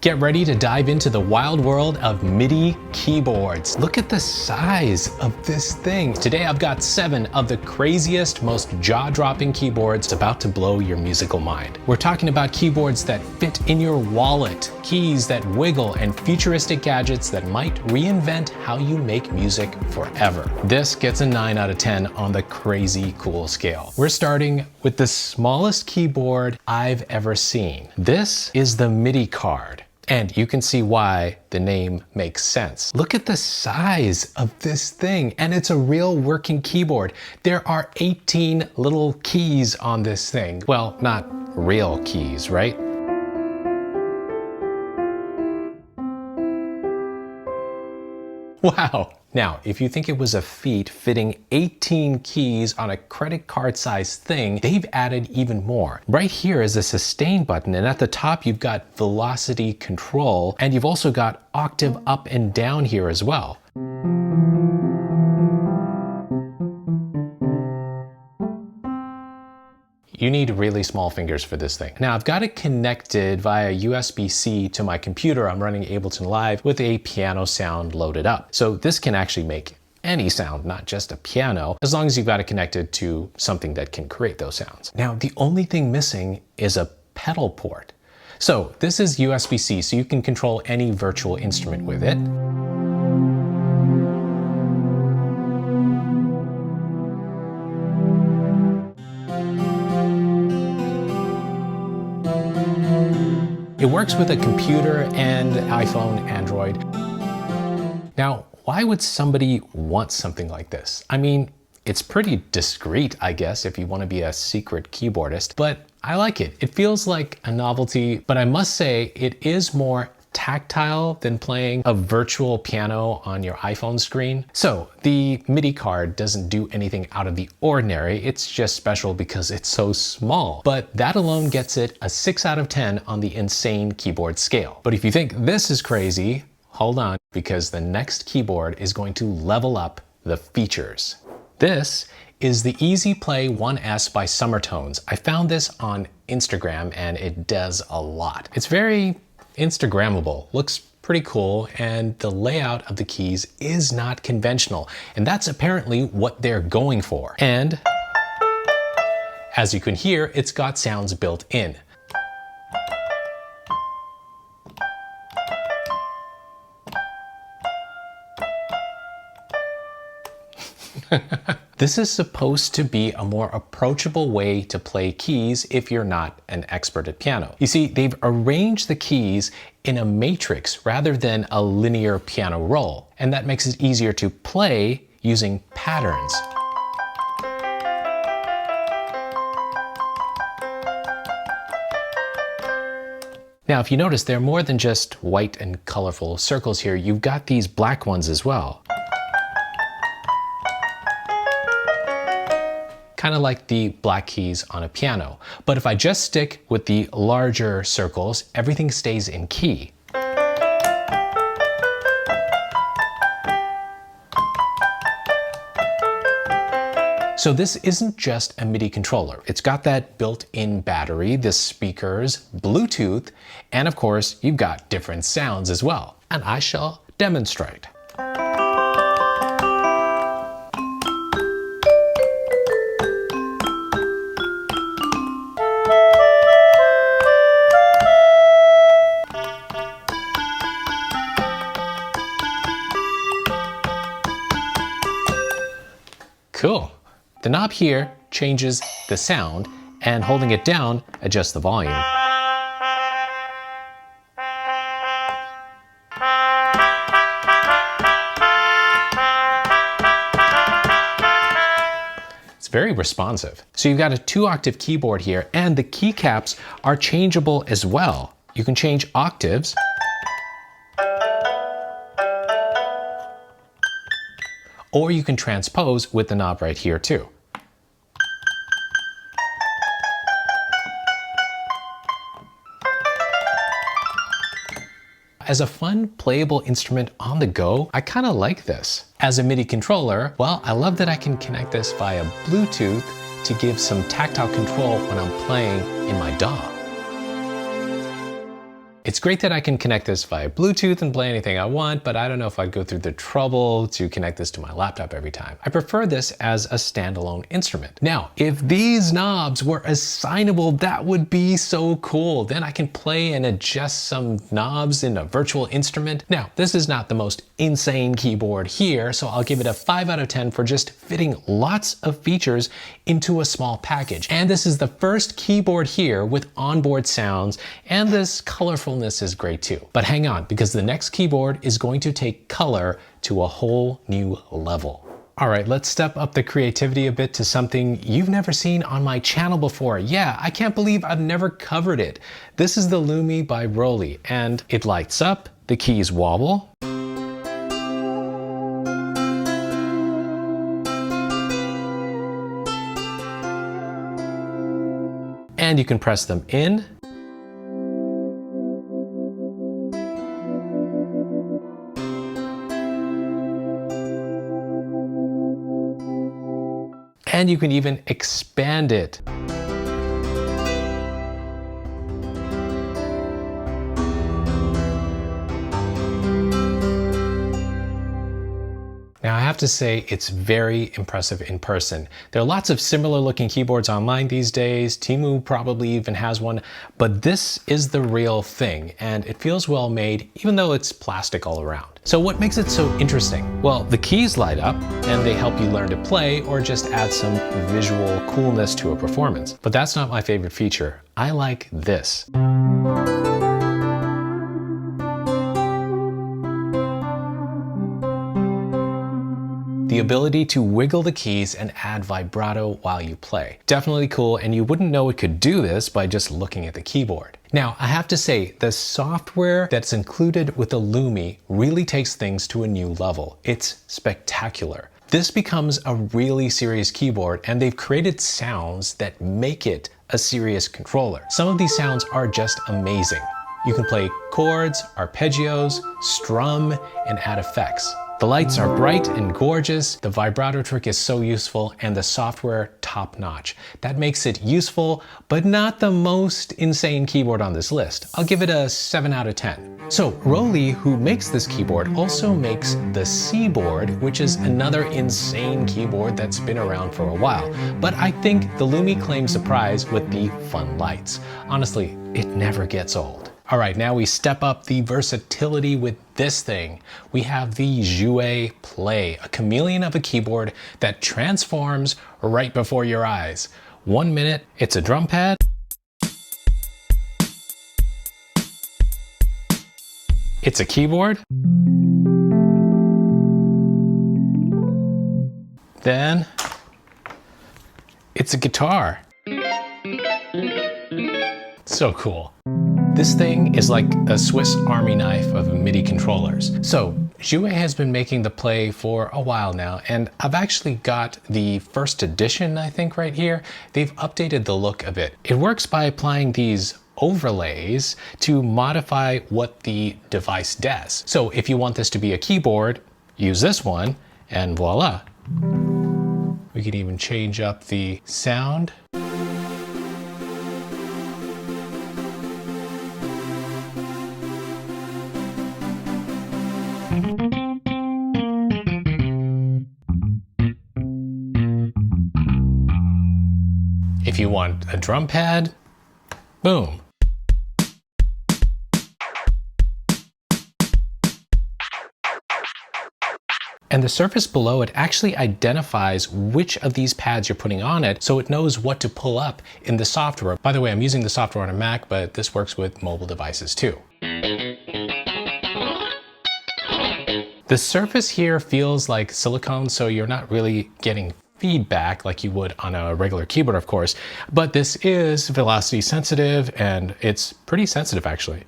Get ready to dive into the wild world of MIDI keyboards. Look at the size of this thing. Today I've got 7 of the craziest, most jaw-dropping keyboards about to blow your musical mind. We're talking about keyboards that fit in your wallet, keys that wiggle, and futuristic gadgets that might reinvent how you make music forever. This gets a 9 out of 10 on the crazy cool scale. We're starting with the smallest keyboard I've ever seen. This is the MidiCard. And you can see why the name makes sense. Look at the size of this thing, and it's a real working keyboard. There are 18 little keys on this thing. Well, not real keys, right? Wow. Now, if you think it was a feat fitting 18 keys on a credit card sized thing, they've added even more. Right here is a sustain button, and at the top you've got velocity control, and you've also got octave up and down here as well. You need really small fingers for this thing. Now I've got it connected via USB-C to my computer. I'm running Ableton Live with a piano sound loaded up. So this can actually make any sound, not just a piano, as long as you've got it connected to something that can create those sounds. Now the only thing missing is a pedal port. So this is USB-C, so you can control any virtual instrument with it. It works with a computer and iPhone, Android. Now, why would somebody want something like this? I mean, it's pretty discreet, I guess, if you want to be a secret keyboardist, but I like it. It feels like a novelty, but I must say it is more tactile than playing a virtual piano on your iPhone screen. So the MidiCard doesn't do anything out of the ordinary. It's just special because it's so small. But that alone gets it a 6 out of 10 on the insane keyboard scale. But if you think this is crazy, hold on, because the next keyboard is going to level up the features. This is the EasyPlay 1S by Summertones. I found this on Instagram and it does a lot. It's very Instagrammable, looks pretty cool, and the layout of the keys is not conventional, and that's apparently what they're going for. And as you can hear, it's got sounds built in. This is supposed to be a more approachable way to play keys if you're not an expert at piano. You see, they've arranged the keys in a matrix rather than a linear piano roll, and that makes it easier to play using patterns. Now, if you notice, there are more than just white and colorful circles here. You've got these black ones as well. Kind of like the black keys on a piano. But if I just stick with the larger circles, everything stays in key. So this isn't just a MIDI controller. It's got that built-in battery, the speakers, Bluetooth, and of course, you've got different sounds as well. And I shall demonstrate. Cool. The knob here changes the sound, and holding it down adjusts the volume. It's very responsive. So you've got a 2-octave keyboard here, and the keycaps are changeable as well. You can change octaves, or you can transpose with the knob right here too. As a fun, playable instrument on the go, I kind of like this. As a MIDI controller, well, I love that I can connect this via Bluetooth to give some tactile control when I'm playing in my DAW. It's great that I can connect this via Bluetooth and play anything I want, but I don't know if I'd go through the trouble to connect this to my laptop every time. I prefer this as a standalone instrument. Now, if these knobs were assignable, that would be so cool. Then I can play and adjust some knobs in a virtual instrument. Now, this is not the most insane keyboard here, so I'll give it a 5 out of 10 for just fitting lots of features into a small package. And this is the first keyboard here with onboard sounds, and this colorfulness is great too. But hang on, because the next keyboard is going to take color to a whole new level. All right, let's step up the creativity a bit to something you've never seen on my channel before. Yeah, I can't believe I've never covered it. This is the Lumi by Roly, and it lights up, the keys wobble, and you can press them in, and you can even expand it. Now I have to say it's very impressive in person. There are lots of similar looking keyboards online these days. Temu probably even has one, but this is the real thing and it feels well made even though it's plastic all around. So what makes it so interesting? Well, the keys light up and they help you learn to play or just add some visual coolness to a performance. But that's not my favorite feature. I like this. The ability to wiggle the keys and add vibrato while you play. Definitely cool, and you wouldn't know it could do this by just looking at the keyboard. Now, I have to say, the software that's included with the Lumi really takes things to a new level. It's spectacular. This becomes a really serious keyboard, and they've created sounds that make it a serious controller. Some of these sounds are just amazing. You can play chords, arpeggios, strum, and add effects. The lights are bright and gorgeous, the vibrato trick is so useful, and the software top-notch. That makes it useful, but not the most insane keyboard on this list. I'll give it a 7 out of 10. So Roly, who makes this keyboard, also makes the C-board, which is another insane keyboard that's been around for a while. But I think the Lumi claims the prize with the fun lights. Honestly, it never gets old. All right, now we step up the versatility with this thing. We have the Joue Play, a chameleon of a keyboard that transforms right before your eyes. 1 minute, it's a drum pad. It's a keyboard. Then it's a guitar. So cool. This thing is like a Swiss Army knife of MIDI controllers. So Joue has been making the Play for a while now, and I've actually got the first edition, I think, right here. They've updated the look a bit. It works by applying these overlays to modify what the device does. So if you want this to be a keyboard, use this one, and voila. We can even change up the sound. If you want a drum pad, boom. And the surface below it actually identifies which of these pads you're putting on it, so it knows what to pull up in the software. By the way, I'm using the software on a Mac, but this works with mobile devices too. The surface here feels like silicone, so you're not really getting feedback like you would on a regular keyboard, of course, but this is velocity sensitive and it's pretty sensitive actually.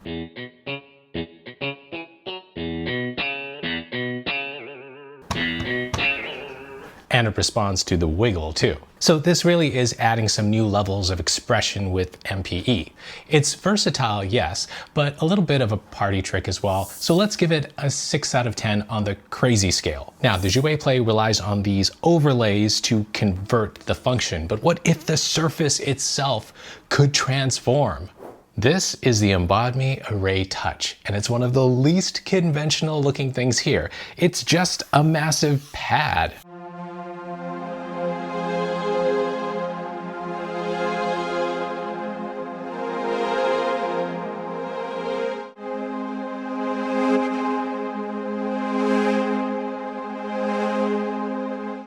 And it responds to the wiggle too. So this really is adding some new levels of expression with MPE. It's versatile, yes, but a little bit of a party trick as well. So let's give it a 6 out of 10 on the crazy scale. Now, the Joue Play relies on these overlays to convert the function, but what if the surface itself could transform? This is the Embodme Erae Touch, and it's one of the least conventional looking things here. It's just a massive pad.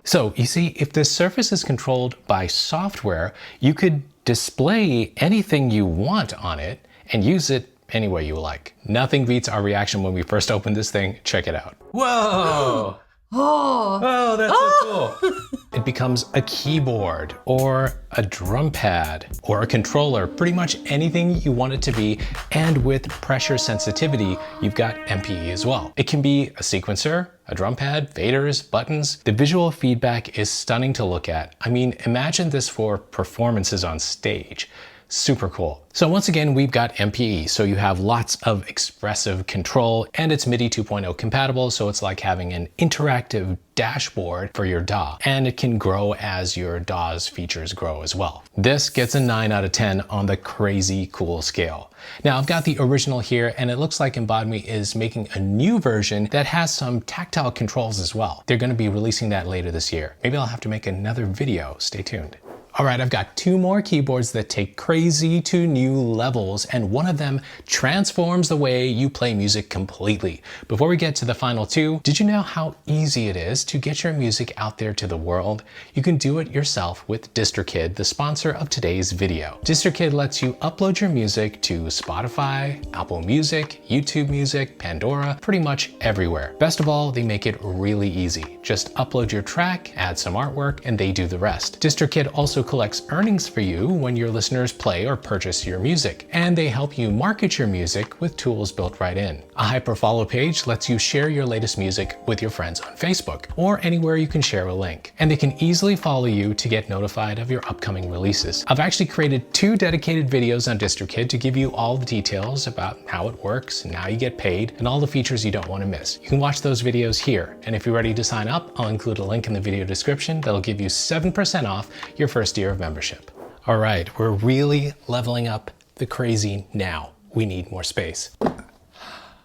So you see, if this surface is controlled by software, you could display anything you want on it and use it any way you like. Nothing beats our reaction when we first opened this thing. Check it out. Whoa! Oh, that's so cool. It becomes a keyboard or a drum pad or a controller, pretty much anything you want it to be. And with pressure sensitivity, you've got MPE as well. It can be a sequencer, a drum pad, faders, buttons. The visual feedback is stunning to look at. I mean, imagine this for performances on stage. Super cool. So once again, we've got MPE, so you have lots of expressive control, and it's MIDI 2.0 compatible, so it's like having an interactive dashboard for your DAW, and it can grow as your DAW's features grow as well. This gets a 9 out of 10 on the crazy cool scale. Now I've got the original here, and it looks like Embodme is making a new version that has some tactile controls as well. They're going to be releasing that later this year. Maybe I'll have to make another video. Stay tuned. All right, I've got two more keyboards that take crazy to new levels, and one of them transforms the way you play music completely. Before we get to the final two, did you know how easy it is to get your music out there to the world? You can do it yourself with DistroKid, the sponsor of today's video. DistroKid lets you upload your music to Spotify, Apple Music, YouTube Music, Pandora, pretty much everywhere. Best of all, they make it really easy. Just upload your track, add some artwork, and they do the rest. DistroKid also collects earnings for you when your listeners play or purchase your music, and they help you market your music with tools built right in. A hyperfollow page lets you share your latest music with your friends on Facebook or anywhere you can share a link, and they can easily follow you to get notified of your upcoming releases. I've actually created 2 dedicated videos on DistroKid to give you all the details about how it works and how you get paid and all the features you don't want to miss. You can watch those videos here, and if you're ready to sign up, I'll include a link in the video description that'll give you 7% off your first year of membership. All right, we're really leveling up the crazy now. We need more space.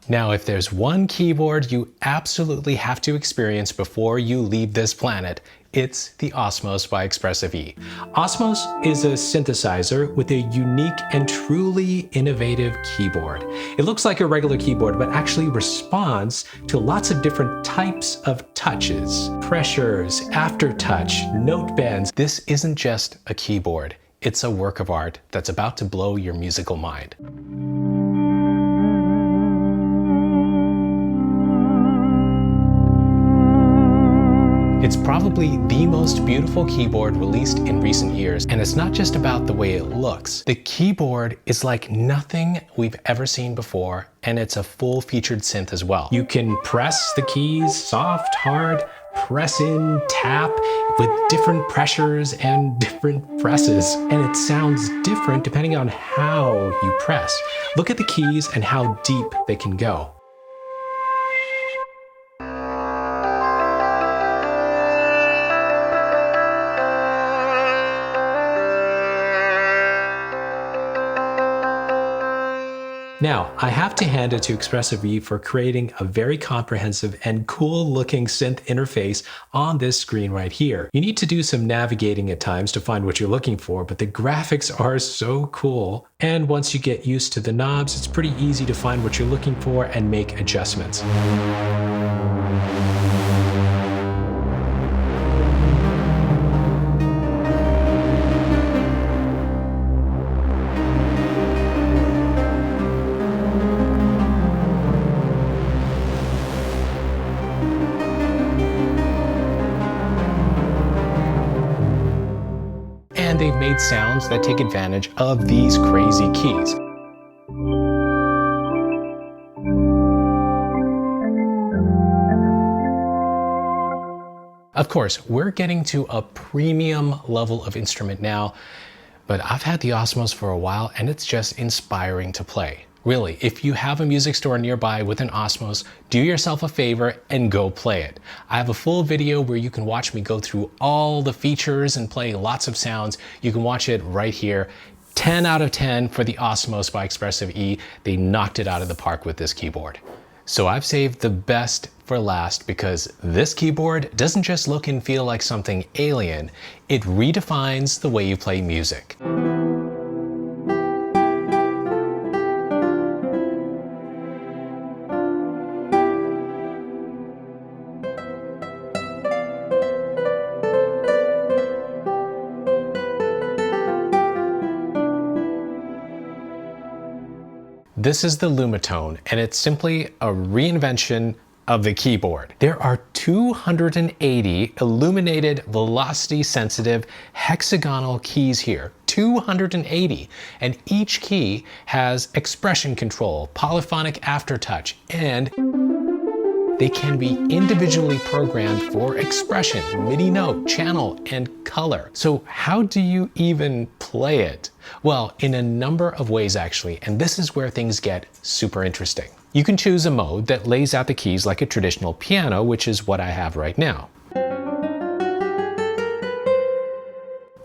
Now, if there's one keyboard you absolutely have to experience before you leave this planet, it's the Osmose by Expressive E. Osmose is a synthesizer with a unique and truly innovative keyboard. It looks like a regular keyboard, but actually responds to lots of different types of touches, pressures, aftertouch, note bends. This isn't just a keyboard. It's a work of art that's about to blow your musical mind. It's probably the most beautiful keyboard released in recent years, and it's not just about the way it looks. The keyboard is like nothing we've ever seen before, and it's a full-featured synth as well. You can press the keys, soft, hard, press in, tap, with different pressures and different presses, and it sounds different depending on how you press. Look at the keys and how deep they can go. Now, I have to hand it to Expressive E for creating a very comprehensive and cool looking synth interface on this screen right here. You need to do some navigating at times to find what you're looking for, but the graphics are so cool. And once you get used to the knobs, it's pretty easy to find what you're looking for and make adjustments. And they've made sounds that take advantage of these crazy keys. Of course, we're getting to a premium level of instrument now, but I've had the Osmose for a while and it's just inspiring to play. Really, if you have a music store nearby with an Osmose, do yourself a favor and go play it. I have a full video where you can watch me go through all the features and play lots of sounds. You can watch it right here. 10 out of 10 for the Osmose by Expressive E. They knocked it out of the park with this keyboard. So I've saved the best for last because this keyboard doesn't just look and feel like something alien, it redefines the way you play music. This is the Lumatone, and it's simply a reinvention of the keyboard. There are 280 illuminated, velocity-sensitive, hexagonal keys here. 280, and each key has expression control, polyphonic aftertouch, and they can be individually programmed for expression, MIDI note, channel, and color. So how do you even play it? Well, in a number of ways actually, and this is where things get super interesting. You can choose a mode that lays out the keys like a traditional piano, which is what I have right now.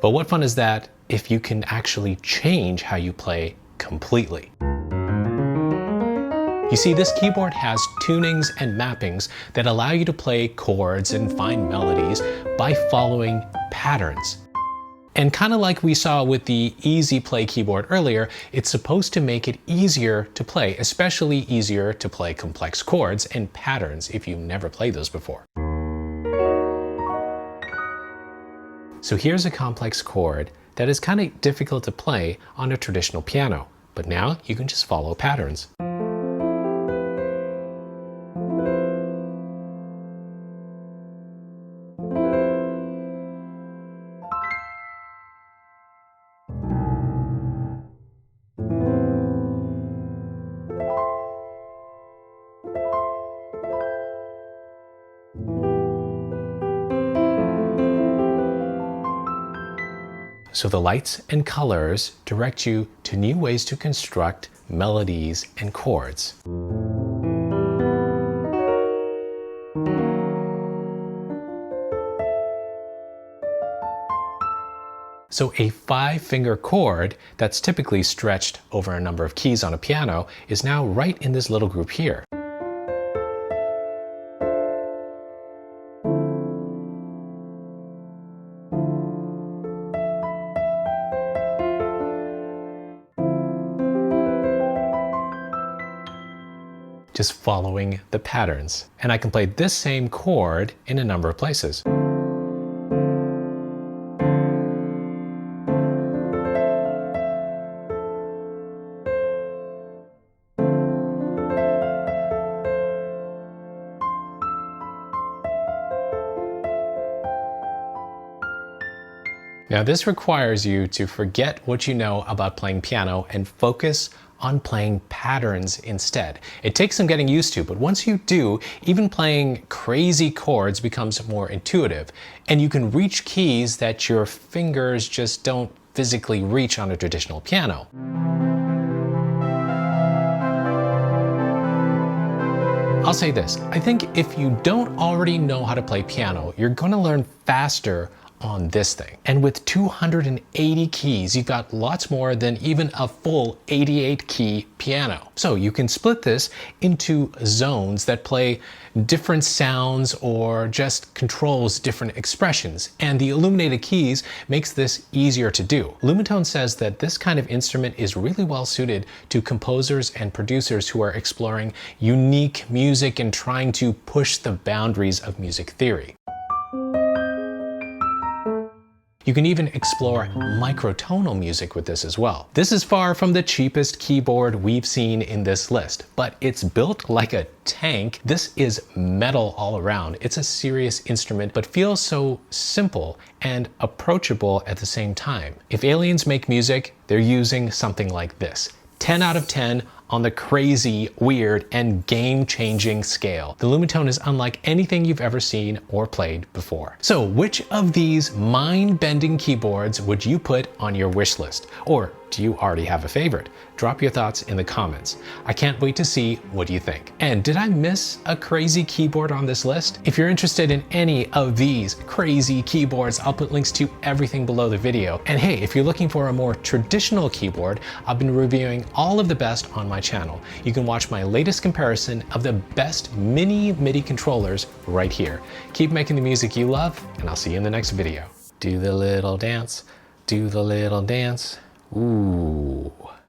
But what fun is that if you can actually change how you play completely? You see, this keyboard has tunings and mappings that allow you to play chords and find melodies by following patterns. And kind of like we saw with the EasyPlay keyboard earlier, it's supposed to make it easier to play, especially easier to play complex chords and patterns if you've never played those before. So here's a complex chord that is kind of difficult to play on a traditional piano, but now you can just follow patterns. So the lights and colors direct you to new ways to construct melodies and chords. So a 5-finger chord that's typically stretched over a number of keys on a piano is now right in this little group here. Just following the patterns. And I can play this same chord in a number of places. Now this requires you to forget what you know about playing piano and focus on playing patterns instead. It takes some getting used to, but once you do, even playing crazy chords becomes more intuitive, and you can reach keys that your fingers just don't physically reach on a traditional piano. I'll say this, I think if you don't already know how to play piano, you're gonna learn faster on this thing. And with 280 keys, you've got lots more than even a full 88 key piano. So you can split this into zones that play different sounds or just controls different expressions. And the illuminated keys makes this easier to do. Lumatone says that this kind of instrument is really well suited to composers and producers who are exploring unique music and trying to push the boundaries of music theory. You can even explore microtonal music with this as well. This is far from the cheapest keyboard we've seen in this list, but it's built like a tank. This is metal all around. It's a serious instrument, but feels so simple and approachable at the same time. If aliens make music, they're using something like this. 10 out of 10 on the crazy, weird, and game-changing scale. The Lumatone is unlike anything you've ever seen or played before. So which of these mind-bending keyboards would you put on your wish list? Or do you already have a favorite? Drop your thoughts in the comments. I can't wait to see what you think. And did I miss a crazy keyboard on this list? If you're interested in any of these crazy keyboards, I'll put links to everything below the video. And hey, if you're looking for a more traditional keyboard, I've been reviewing all of the best on my channel. You can watch my latest comparison of the best mini MIDI controllers right here. Keep making the music you love, and I'll see you in the next video. Do the little dance, do the little dance. Ooh.